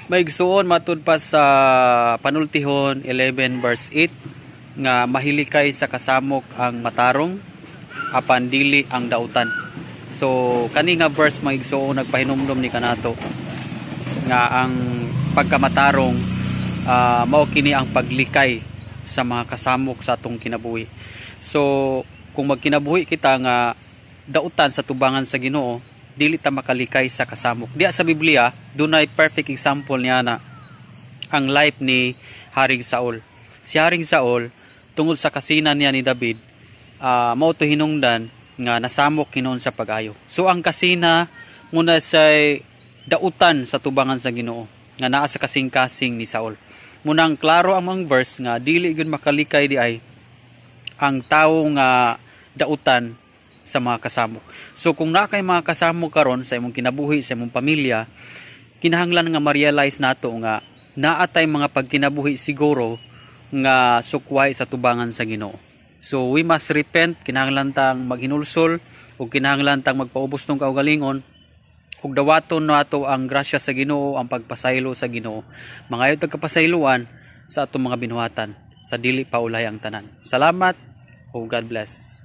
Maigsuon matud pa sa Panultihon 11 verse 8 nga mahilikay sa kasamok ang matarong apan dili ang dautan. So kani nga verse maigsuon nagpahinumdom ni kanato nga ang pagkamatarong mao kini ang paglikay sa mga kasamok sa atong kinabuhi. So kung magkinabuhi kita nga dautan sa tubangan sa Ginoo, dili ta makalikay sa kasamok. Diya sa Biblia, dunay perfect example niya na ang life ni Haring Saul. Si Haring Saul, tungod sa kasinan niya ni David, mao to hinungdan nga nasamok hinon sa pag-ayo. So ang kasina muna say dautan sa tubangan sa Ginoo, nga naa sa kasing-kasing ni Saul. Munang klaro ang mga verse nga dili gyud makalikay di ay ang tawo nga dautan sa mga kasamok. So kung na kay mga kasamok karon sa imong kinabuhi, sa imong pamilya, kinahanglan nga ma-realize nato nga naatay mga pagkinabuhi siguro nga sukway sa tubangan sa Ginoo. So we must repent, kinahanglan tang maghinulsol ug kinahanglan tang magpaubos tong kaugalingon ug dawaton nato ang grasya sa Ginoo, ang pagpasaylo sa Ginoo. Mangayo tag kapasayloan sa atong mga binuhatan sa dili paulay ang tanan. Salamat ug God bless.